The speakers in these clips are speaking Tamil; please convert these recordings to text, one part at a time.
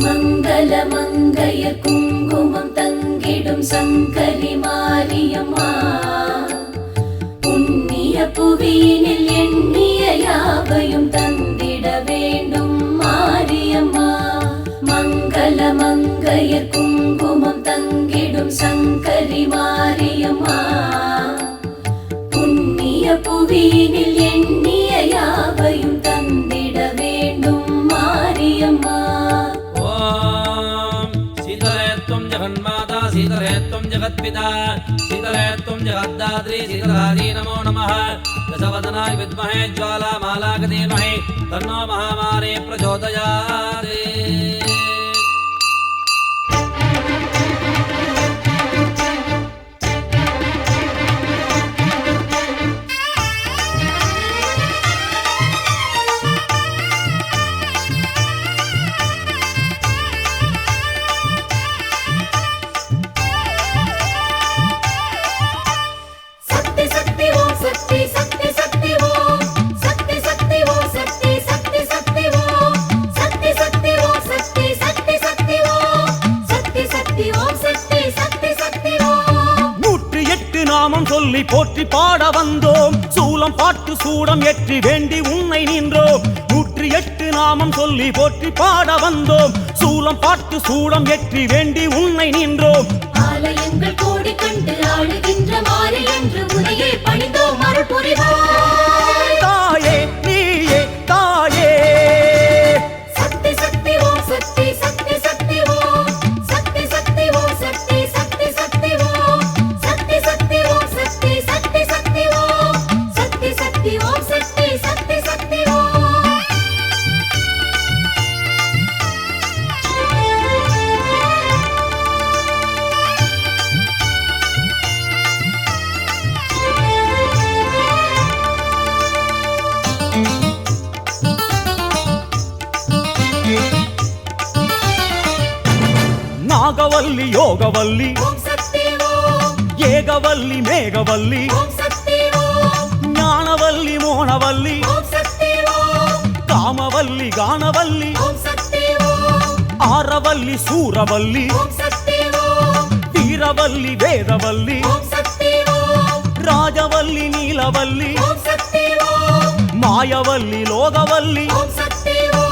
மங்கள மங்கையர் குங்குமம் தங்கிடும் சங்கரி மாரியம்மா புண்ணிய புவியினில் எண்ணிய யாவையும் தந்திட வேண்டும் மாரியம்மா மங்கள மங்கையர் குங்குமம் தங்கிடும் சங்கரி மாரியம்மா புண்ணிய புவியினில் எண்ணிய யாவையும் தந்திட வேண்டும் மாரியம்மா जगन्माता शीतले त्वं जगत्पिता शीतले त्वं जगद्धात्री शीतलायै नमो नमः दशवदनाय विद्महे ज्वालामालाय धीमहि तन्नो महामारी प्रचोदयात् சொல்லி போற்றி பாட வந்தோம் சூலம் பாட்டு சூடம் ஏற்றி வேண்டி உன்னை நின்றோம் 108 நாமம் சொல்லி போற்றி பாட வந்தோம் சூலம் பாட்டு சூடம் ஏற்றி வேண்டி உன்னை நின்றோம் ஆலயங்கள் கோடி கண்டு ஆடுகின்ற மாறி என்று உனையே பணிந்தோம் அருள் புரிவாய் தாயே நீயே தாயே சக்தி சக்தி ஓம் சக்தி சக்தி சக்தி ஓம் சக்தி சக்தி ஓம் சக்தி சக்தி சக்தி ஓம் சக்தி சக்தி ஓம் சக்தி சக்தி சக்தி ஓம் சக்தி சக்தி ஓம் சக்தி சக்தி சக்தி ஓம் நாகவல்லி யோகவல்லி ஓம் சக்தி ஓம் ஏகவல்லி மேகவல்லி ஓம் சக்தி ஓம் ஞானவல்லி மோனவல்லி ஓம் சக்தி ஓம் காமவல்லி கானவல்லி ஓம் சக்தி ஓம் ஆரவல்லி சூரவல்லி ஓம் சக்தி ஓம் வீரவல்லி வேதவல்லி ஓம் சக்தி ஓம் ராஜவல்லி நீலவல்லி ஓம் சக்தி ஓம் மாயவல்லி லோகவல்லி ஓம் சக்தி ஓம்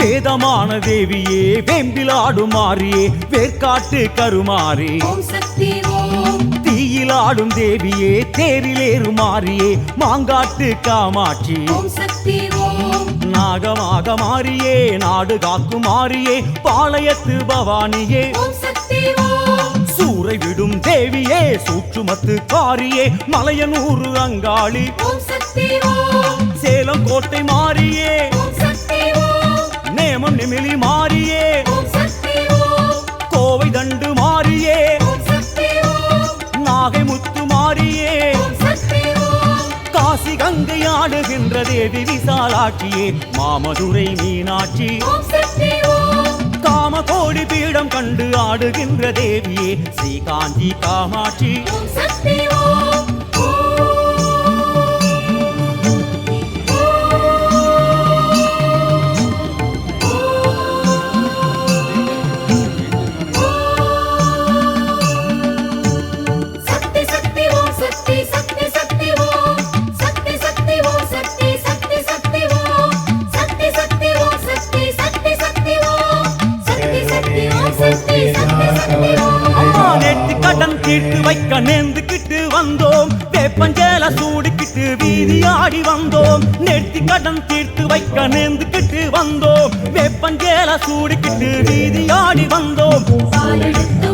வேதமான தேவியே வேம்பிலாடும் மாறியே வேர்க்காட்டு கருமாறி ஓம் சக்தி ஓம் தீயிலாடும் தேவியே தேரிலேறு மாறியே மாங்காட்டு காமாட்சி ஓம் சக்தி ஓம் நாகமாக மாறியே நாடு காக்கும் மாறியே பாளையத்து பவானியே ஓம் சக்தி ஓம் சூறை விடும் தேவியே சூற்றுமத்து காரியே மலையனூறு அங்காளி ஓம் சக்தி ஓம் சேலம் கோட்டை மாறியே ஓம் சக்தி ஓம் நேமம் நிமிலி மாறியே ஓம் சக்தி ஓம் கோவை தண்டு மாறியே ஓம் சக்தி ஓம் நாகை முத்து மாறியே ஓம் சக்தி ஓம் காசி கங்கை ஆடுகின்ற தேவி விசாலாட்சியே மாமதுரை மீனாட்சி ஓம் சக்தி ஓம் காம கோடி பீடம் கண்டு ஆடுகின்ற தேவியே ஸ்ரீகாந்தி காமாட்சி ஓம் சக்தி ஓம் சக்தி சக்தி ஓம் சக்தி சக்தி சக்தி ஓம் சக்தி சக்தி ஓம் சக்தி சக்தி சக்தி ஓம் சக்தி சக்தி ஓம் சக்தி சக்தி சக்தி ஓம் சக்தி சக்தி ஓம் சக்தி சக்தி சக்தி ஓம் நேற்று கடன் தீர்த்து வைக்க நேர்ந்துக்கிட்டு வந்தோம் வேப்பஞ்சேல சூடிக்கிட்டு வீதி ஆடி வந்தோம் நேர்த்தி கடன் தீர்த்து வைக்க நேர்ந்துக்கிட்டு வந்தோம் வேப்பஞ்சேல சூடிக்கிட்டு வீதி ஆடி வந்தோம் பாலெடுத்து